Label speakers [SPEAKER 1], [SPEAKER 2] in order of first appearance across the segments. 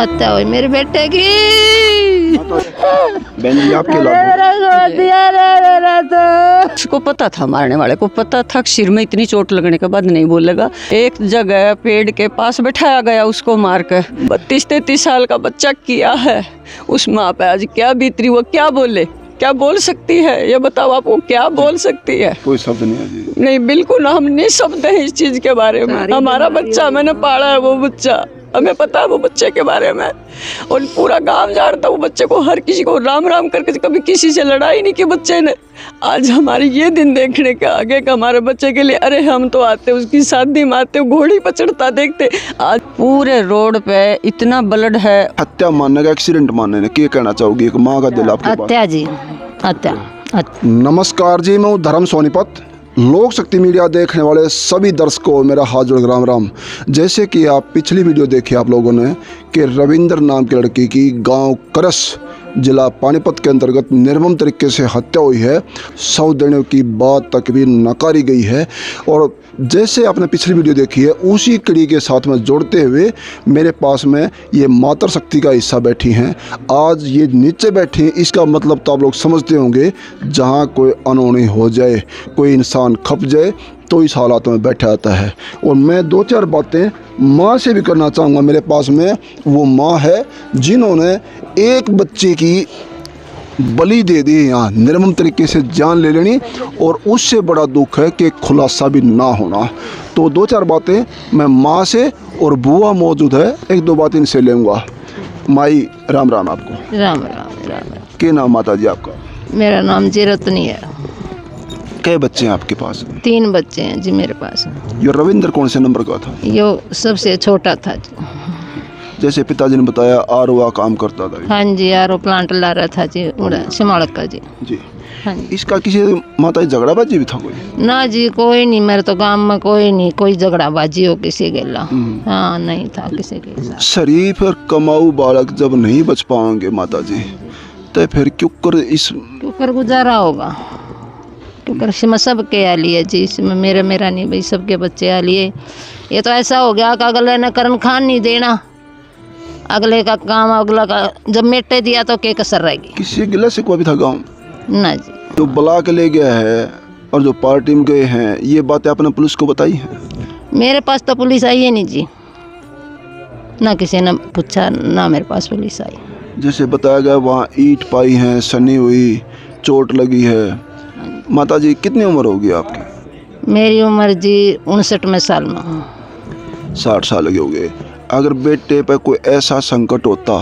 [SPEAKER 1] हत्या हुई मेरे बेटे की।
[SPEAKER 2] बहन जी आपके
[SPEAKER 3] उसको पता था, मारने वाले को पता था कि सिर में इतनी चोट लगने के बाद नहीं बोलेगा। एक जगह पेड़ के पास बैठाया गया उसको मार कर। 32-33 साल का बच्चा किया है। उस माँ पे आज क्या बीत रही, वो क्या बोले, क्या बोल सकती है? ये बताओ, आपको क्या बोल सकती है?
[SPEAKER 2] कोई शब्द नहीं है जी।
[SPEAKER 3] नहीं, बिल्कुल हम निःशब्द हैं इस चीज के बारे में। हमारा बच्चा, मैंने पाला है वो बच्चा, हमें पता है वो बच्चे के बारे में, और पूरा गांव जानता वो बच्चे को। हर किसी को राम राम करके, कभी किसी से लड़ाई नहीं की बच्चे ने। आज हमारे ये दिन देखने के आगे का हमारे बच्चे के लिए, अरे हम तो आते उसकी शादी में आते, घोड़ी पर चढ़ता देखते। आज पूरे रोड पे इतना ब्लड है।
[SPEAKER 2] हत्या मानने का, एक्सीडेंट मानने ने क्या कहना चाहोगी? एक माँ का दिल आपके पास।
[SPEAKER 1] हत्या जी, हत्या।
[SPEAKER 2] नमस्कार जी, मैं हूँ धर्म सोनीपत। लोक शक्ति मीडिया देखने वाले सभी दर्शकों को मेरा हाथ जोड़ राम राम। जैसे कि आप पिछली वीडियो देखी आप लोगों ने कि रविंदर नाम के लड़की की गांव करस जिला पानीपत के अंतर्गत निर्मम तरीके से हत्या हुई है। 100 देने की बात तक भी नकारी गई है। और जैसे आपने पिछली वीडियो देखी है, उसी कड़ी के साथ में जोड़ते हुए मेरे पास में ये मातृ शक्ति का हिस्सा बैठी हैं। आज ये नीचे बैठी हैं, इसका मतलब तो आप लोग समझते होंगे, जहाँ कोई अनहोनी हो जाए, कोई इंसान खप जाए तो इस हालात में बैठा आता है। और मैं 2-4 बातें माँ से भी करना चाहूँगा। मेरे पास में वो माँ है जिन्होंने एक बच्चे की बलि दे दी, यहाँ निर्मम तरीके से जान ले लेनी, और उससे बड़ा दुख है कि खुलासा भी ना होना। तो 2-4 बातें मैं माँ से, और बुआ मौजूद है, 1-2 बातें इनसे लेंगे। माई राम राम आपको।
[SPEAKER 1] राम राम राम।
[SPEAKER 2] क्या नाम माता जी आपका?
[SPEAKER 1] मेरा नाम जी रत्नी है।
[SPEAKER 2] कई बच्चे हैं आपके पास?
[SPEAKER 1] 3 बच्चे हैं जी मेरे पास।
[SPEAKER 2] ये रविंदर कौन से नंबर का था?
[SPEAKER 1] यो सबसे छोटा था जी।
[SPEAKER 2] जैसे पिताजी ने बताया आरओ काम करता था।
[SPEAKER 1] हाँ जी, आरओ प्लांट ला रहा था जी, सिमाड़क का जी।
[SPEAKER 2] जी
[SPEAKER 1] हाँ जी।
[SPEAKER 2] इसका किसी माता झगड़ाबाजी भी था कोई?
[SPEAKER 1] ना जी, कोई नहीं, मेरे तो गांव में कोई नहीं, कोई झगड़ाबाजी हो किसी के ला। हाँ, नहीं था किसी के साथ।
[SPEAKER 2] शरीफ और कमाऊ बालक जब नहीं बच पाएंगे माता जी, तो फिर क्यों कर
[SPEAKER 1] गुजारा होगा? क्योंकि इसमें सबके आ लिए जी, इसमें मेरा नहीं भाई, सबके बच्चे आ लिए। ये तो ऐसा हो गया कि अगले ने करन खान नहीं देना, अगले का काम अगला का जब मेटे दिया तो क्या कसर रहेगी?
[SPEAKER 2] किसी गिला से कोई भी था गाँव
[SPEAKER 1] ना जी।
[SPEAKER 2] जो बुला के ले गया है और जो पार्टी में गए हैं, ये बातें आपने पुलिस को बताई है?
[SPEAKER 1] मेरे पास तो पुलिस आई है नहीं जी, ना किसी ने पूछा, ना मेरे पास पुलिस आई।
[SPEAKER 2] जैसे बताया गया वहाँ ईंट पाई है, सनी हुई, चोट लगी है। माता जी कितनी उम्र होगी आपकी?
[SPEAKER 1] मेरी उम्र जी 59 साल में।
[SPEAKER 2] 60 साल के हो गए। अगर बेटे पर कोई ऐसा संकट होता,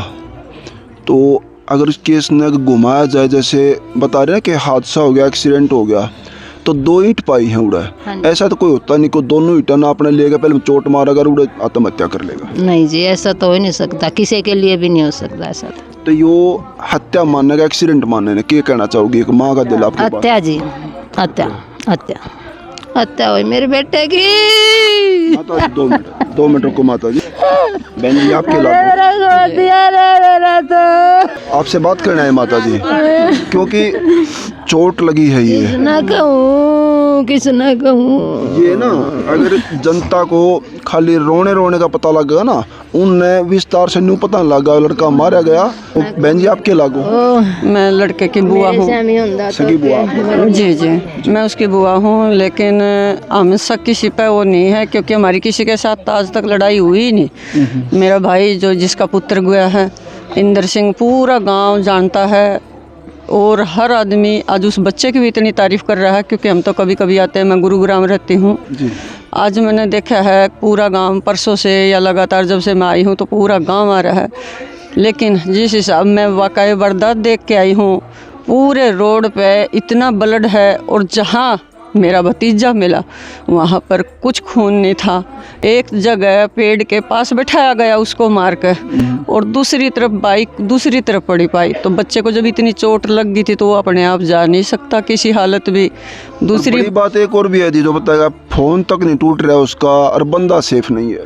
[SPEAKER 2] तो अगर इस केस ने घुमाया जाए, जैसे बता रहे हैं कि हादसा हो गया, एक्सीडेंट हो गया, तो 2 ईंट पाई हैं उड़ा, ऐसा तो कोई होता नहीं, को दोनों ईंट ना अपने लेगा, पहले चोट मारा अगर उड़े आत्महत्या कर लेगा।
[SPEAKER 1] नहीं जी, ऐसा तो हो ही नहीं सकता, किसी के लिए भी नहीं हो सकता ऐसा।
[SPEAKER 2] तो यो हत्या मानने का, एक्सीडेंट मानने ने क्या कहना चाहोगी? एक माँ का दिल आपके पास।
[SPEAKER 1] हत्या जी, हत्या हत्या हत्या हुई मेरे बेटे की।
[SPEAKER 2] माता जी 2 मिनट रुको माता जी। बहन जी आपके आपसे बात करना है माता जी, क्योंकि चोट लगी है। ये
[SPEAKER 1] ना कहूँ, किस ना कहूँ,
[SPEAKER 2] ये ना अगर जनता को खाली रोने का पता लगा ना, उनने विस्तार से न्यू पता लगा लड़का मारा गया। तो बहन जी आपके लागू?
[SPEAKER 3] मैं लड़के की बुआ हूँ।
[SPEAKER 2] सगी बुआ?
[SPEAKER 3] जी, मैं उसकी बुआ हूँ, लेकिन हम शक किसी पे वो नहीं है, क्योंकि हमारी किसी के साथ आज तक लड़ाई हुई ही नहीं। मेरा भाई जो जिसका पुत्र गया है, इंदर सिंह, पूरा गांव जानता है, और हर आदमी आज उस बच्चे की भी इतनी तारीफ़ कर रहा है, क्योंकि हम तो कभी कभी आते हैं, मैं गुरुग्राम रहती हूँ। आज मैंने देखा है पूरा गांव, परसों से या लगातार जब से मैं आई हूँ तो पूरा गांव आ रहा है। लेकिन जिस हिसाब में वाक़ई बर्दाश्त देख के आई हूँ, पूरे रोड पे इतना ब्लड है, और जहाँ मेरा भतीजा मिला वहाँ पर कुछ खून नहीं था। एक जगह पेड़ के पास बैठाया गया उसको मार कर, और दूसरी तरफ बाइक दूसरी तरफ पड़ी पाई। तो बच्चे को जब इतनी चोट लग गई थी तो वो अपने आप जा नहीं सकता किसी हालत भी। दूसरी
[SPEAKER 2] बड़ी बात एक और भी है जी, जो बताएगा फ़ोन तक नहीं टूट रहा है उसका और बंदा सेफ नहीं है।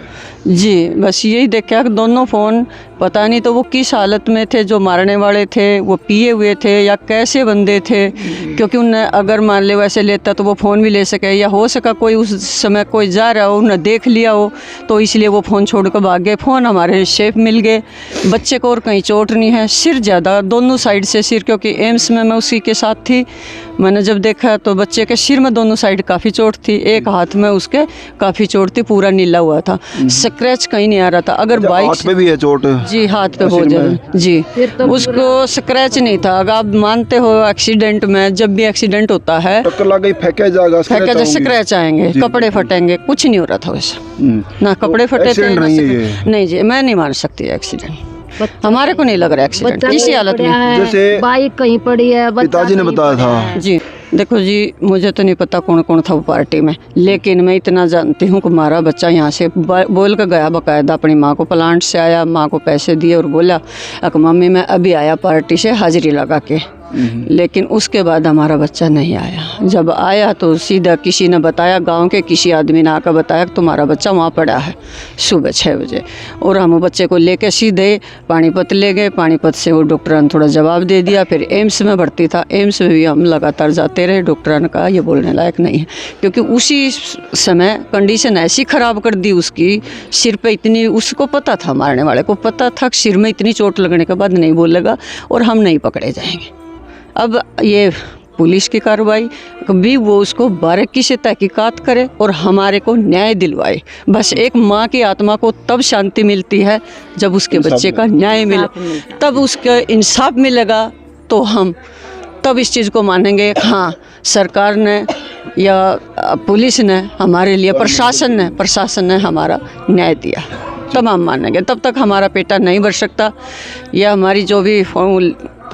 [SPEAKER 3] जी, बस यही देखा कि दोनों फ़ोन पता नहीं तो वो किस हालत में थे, जो मारने वाले थे वो पिए हुए थे या कैसे बंदे थे, क्योंकि उन्हें अगर मान ले वैसे लेता तो वो फ़ोन भी ले सके, या हो सका कोई उस समय कोई जा रहा हो उन्हें देख लिया हो तो इसलिए वो फ़ोन छोड़ कर भाग गए। फ़ोन हमारे सेफ मिल गए, बच्चे को और कहीं चोट नहीं है, सिर ज़्यादा दोनों साइड से सिर, क्योंकि एम्स में मैं उसी के साथ थी, मैंने जब देखा तो बच्चे के सिर में दोनों साइड काफ़ी चोट थी, एक हाथ में उसके काफ़ी चोट थी, पूरा नीला हुआ था, स्क्रैच कहीं नहीं आ रहा था। अगर बाइक
[SPEAKER 2] हाथ पे भी है चोट?
[SPEAKER 3] जी, हाथ पे बहुत ज़्यादा जी, उसको स्क्रैच नहीं था। अगर आप मानते हो एक्सीडेंट में जब भी एक्सीडेंट होता है
[SPEAKER 2] टक्कर लग गई फेंका जाएगा,
[SPEAKER 3] स्क्रैच आएंगे, कपड़े फटेंगे, कुछ नहीं हो रहा था वैसा, ना कपड़े फटे थे ना नहीं जी, मैं नहीं मान सकती एक्सीडेंट, हमारे को नहीं लग रहा एक्सीडेंट इसी हालत में।
[SPEAKER 2] जैसे
[SPEAKER 1] बाइक कहीं पड़ी है,
[SPEAKER 2] पिताजी ने बताया था।
[SPEAKER 3] जी देखो जी, मुझे तो नहीं पता कौन कौन था वो पार्टी में, लेकिन मैं इतना जानती हूँ कि हमारा बच्चा यहाँ से बोल कर गया, बाकायदा अपनी माँ को, प्लांट से आया, माँ को पैसे दिए और बोला कि मम्मी मैं अभी आया पार्टी से हाजिरी लगा के, लेकिन उसके बाद हमारा बच्चा नहीं आया। जब आया तो सीधा किसी ने बताया, गांव के किसी आदमी ने आकर बताया कि तुम्हारा बच्चा वहाँ पड़ा है सुबह 6 बजे, और हम बच्चे को लेके सीधे पानीपत ले गए। पानीपत से वो डॉक्टर ने थोड़ा जवाब दे दिया, फिर एम्स में भर्ती था, एम्स में भी हम लगातार जाते रहे, डॉक्टर ने कहा ये बोलने लायक नहीं है, क्योंकि उसी समय कंडीशन ऐसी ख़राब कर दी उसकी, सिर पे इतनी, उसको पता था, मारने वाले को पता था कि सिर में इतनी चोट लगने के बाद नहीं बोलेगा और हम नहीं पकड़े जाएंगे। अब ये पुलिस की कार्रवाई, कभी वो उसको बारीकी से तहकीकात करे और हमारे को न्याय दिलवाए। बस एक माँ की आत्मा को तब शांति मिलती है जब उसके बच्चे का न्याय मिले, तब उसका इंसाफ मिलेगा, तो हम तब इस चीज़ को मानेंगे। हाँ, सरकार ने या पुलिस ने हमारे लिए, प्रशासन ने हमारा न्याय दिया, तब हम मानेंगे। तब तक हमारा पेटा नहीं भर सकता। या हमारी जो भी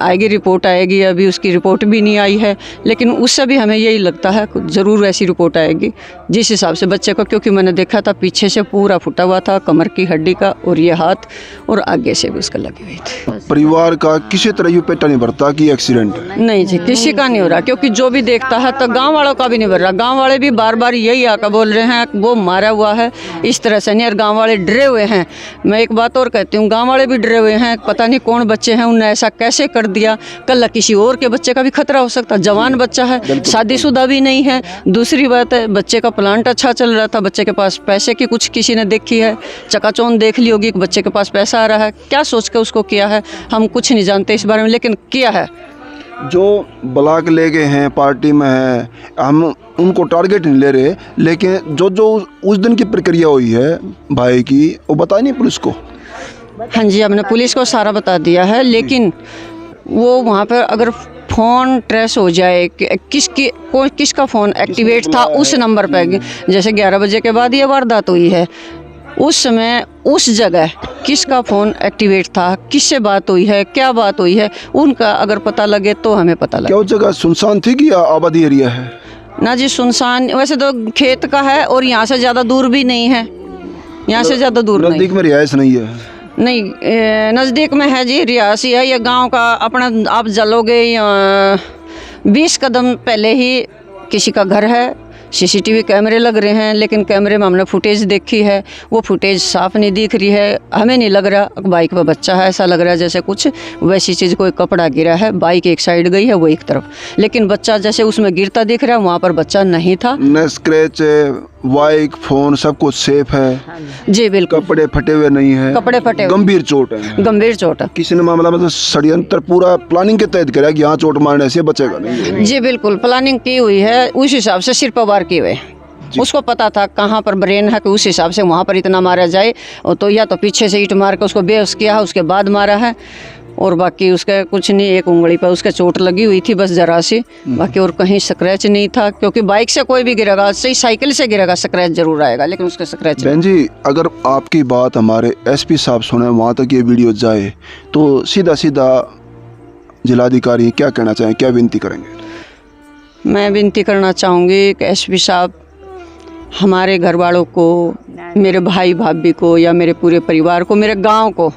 [SPEAKER 3] आएगी रिपोर्ट आएगी, अभी उसकी रिपोर्ट भी नहीं आई है, लेकिन उससे भी हमें यही लगता है ज़रूर ऐसी रिपोर्ट आएगी जिस हिसाब से बच्चे को, क्योंकि मैंने देखा था पीछे से पूरा फुटा हुआ था, कमर की हड्डी का, और ये हाथ और आगे से भी उसका लगी हुई थी।
[SPEAKER 2] परिवार का किसी तरह ये पेटा नहीं भरता कि एक्सीडेंट?
[SPEAKER 3] नहीं जी, किसी का नहीं हो रहा, क्योंकि जो भी देखता है तो गाँव वालों का भी नहीं भर रहा। गाँव वाले भी बार बार यही आकर बोल रहे हैं वो मारा हुआ है, इस तरह से नहीं, और गाँव वाले डरे हुए हैं। मैं एक बात और कहती हूँ, गाँव वाले भी डरे हुए हैं, पता नहीं कौन बच्चे हैं, उन्हें ऐसा कैसे कर दिया, कल किसी और के बच्चे का भी खतरा हो सकता। जवान बच्चा है, शादीशुदा भी नहीं है। दूसरी बात है, बच्चे का प्लांट अच्छा चल रहा था, बच्चे के पास पैसे की कुछ किसी ने देखी है, चकाचौंध देख ली होगी कि बच्चे के पास पैसा आ रहा है, क्या सोच के उसको किया है हम कुछ नहीं जानते इस बारे में, लेकिन किया है।
[SPEAKER 2] जो ब्लॉक ले गए हैं, पार्टी में है, हम उनको टारगेट नहीं ले रहे, लेकिन जो उस दिन की प्रक्रिया हुई है भाई की, वो बताई नहीं पुलिस को?
[SPEAKER 3] हाँ जी, हमने पुलिस को सारा बता दिया है, लेकिन वो वहाँ पर अगर फ़ोन ट्रेस हो जाए कि किसका फ़ोन एक्टिवेट था उस नंबर पर, जैसे 11 बजे के बाद ये वारदात हुई है, उस समय उस जगह किसका फ़ोन एक्टिवेट था, किससे बात हुई है, क्या बात हुई है, उनका अगर पता लगे तो हमें पता लगे।
[SPEAKER 2] क्या उस जगह सुनसान थी कि आबादी एरिया है?
[SPEAKER 3] ना जी, सुनसान, वैसे तो खेत का है और यहाँ से ज़्यादा दूर भी नहीं है, यहाँ से ज़्यादा दूर नहीं,
[SPEAKER 2] नज़दीक में रिहाइश नहीं है?
[SPEAKER 3] नहीं, नज़दीक में है जी, रिहासी है। ये गांव का अपना, आप चलोगे 20 कदम पहले ही किसी का घर है, सीसीटीवी कैमरे लग रहे हैं, लेकिन कैमरे में हमने फुटेज देखी है, वो फुटेज साफ नहीं दिख रही है। हमें नहीं लग रहा बाइक पर बच्चा है, ऐसा लग रहा है जैसे कुछ वैसी चीज़, कोई कपड़ा गिरा है, बाइक एक साइड गई है वो एक तरफ, लेकिन बच्चा जैसे उसमें गिरता दिख रहा है, वहाँ पर बच्चा नहीं था।
[SPEAKER 2] न स्क्रैच, बाइक, फोन सब कुछ सेफ है?
[SPEAKER 3] जी बिल्कुल,
[SPEAKER 2] कपड़े फटे हुए नहीं है?
[SPEAKER 3] कपड़े फटे हुए,
[SPEAKER 2] गंभीर चोट है?
[SPEAKER 3] गंभीर चोट है।
[SPEAKER 2] किसी ने मामला मतलब षड्यंत्र पूरा प्लानिंग के तहत करा कि यहाँ चोट मारने से बचेगा नहीं?
[SPEAKER 3] जी बिल्कुल, प्लानिंग की हुई है, उस हिसाब से सिर पर वार किए हुए। उसको पता था कहाँ पर ब्रेन है कि उस हिसाब से वहाँ पर इतना मारा जाए, और तो या तो पीछे से ईंट मार के उसको बेहोश किया है, उसके बाद मारा है, और बाकी उसका कुछ नहीं, एक उंगली पर उसका चोट लगी हुई थी बस जरा सी, बाकी और कहीं स्क्रैच नहीं था, क्योंकि बाइक से कोई भी गिरेगा, सही साइकिल से गिरेगा स्क्रैच जरूर आएगा, लेकिन उसका स्क्रैच।
[SPEAKER 2] बहन जी, अगर आपकी बात हमारे एसपी साहब सुने, वहाँ तक ये वीडियो जाए, तो सीधा सीधा जिलाधिकारी क्या कहना चाहें, क्या विनती करेंगे?
[SPEAKER 3] मैं विनती करना चाहूँगी कि एसपी साहब हमारे घर वालों को, मेरे भाई भाभी को, या मेरे पूरे परिवार को, मेरे गांव को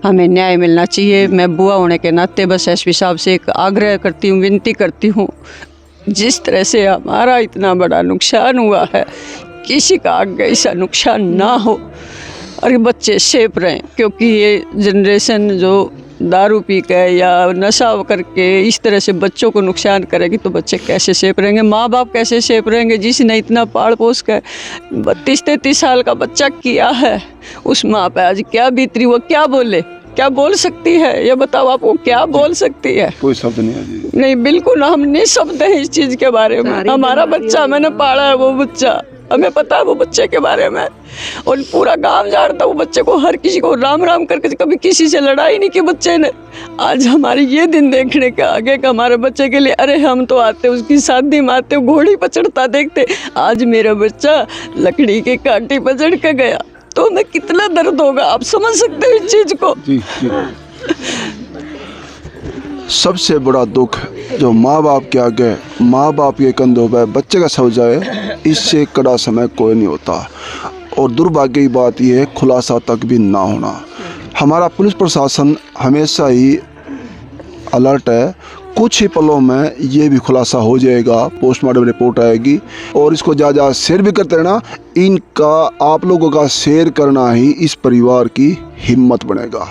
[SPEAKER 3] हमें न्याय मिलना चाहिए। मैं बुआ होने के नाते बस एसपी साहब से एक आग्रह करती हूँ, विनती करती हूँ, जिस तरह से हमारा इतना बड़ा नुकसान हुआ है, किसी का आगे ऐसा नुकसान ना हो और ये बच्चे सेफ रहें, क्योंकि ये जनरेशन जो दारू पी के या नशा करके इस तरह से बच्चों को नुकसान करेगी तो बच्चे कैसे सेफ रहेंगे, माँ बाप कैसे सेफ रहेंगे जिसने इतना पाल पोस कर 32-33 साल का बच्चा किया है। उस माँ पे आज क्या बीत रही, वो क्या बोले, क्या बोल सकती है, ये बताओ आपको क्या बोल सकती है?
[SPEAKER 2] कोई शब्द नहीं है जी।
[SPEAKER 3] नहीं, बिल्कुल हम निःशब्द हैं इस चीज़ के बारे में। हमारा बच्चा, मैंने पाला है वो बच्चा, हमें पता है वो बच्चे के बारे में, और पूरा गांव जानता है वो बच्चे को, हर किसी को राम राम करके, कभी किसी से लड़ाई नहीं की बच्चे ने। आज हमारे ये दिन देखने के आगे का हमारे बच्चे के लिए, अरे हम तो आते उसकी शादी में आते घोड़ी पर चढ़ता देखते, आज मेरा बच्चा लकड़ी के कांटे पर चढ़ के गया तो हमें कितना दर्द होगा, आप समझ सकते हो इस चीज़ को।
[SPEAKER 2] जी जी। सबसे बड़ा दुख जो माँ बाप के आगे, माँ बाप के कंधों पर बच्चे का सो जाए, इससे कड़ा समय कोई नहीं होता। और दुर्भाग्य की बात यह है खुलासा तक भी ना होना। हमारा पुलिस प्रशासन हमेशा ही अलर्ट है, कुछ ही पलों में ये भी खुलासा हो जाएगा, पोस्टमार्टम रिपोर्ट आएगी। और इसको ज़्यादा शेयर भी करते रहना, इनका आप लोगों का शेयर करना ही इस परिवार की हिम्मत बनेगा।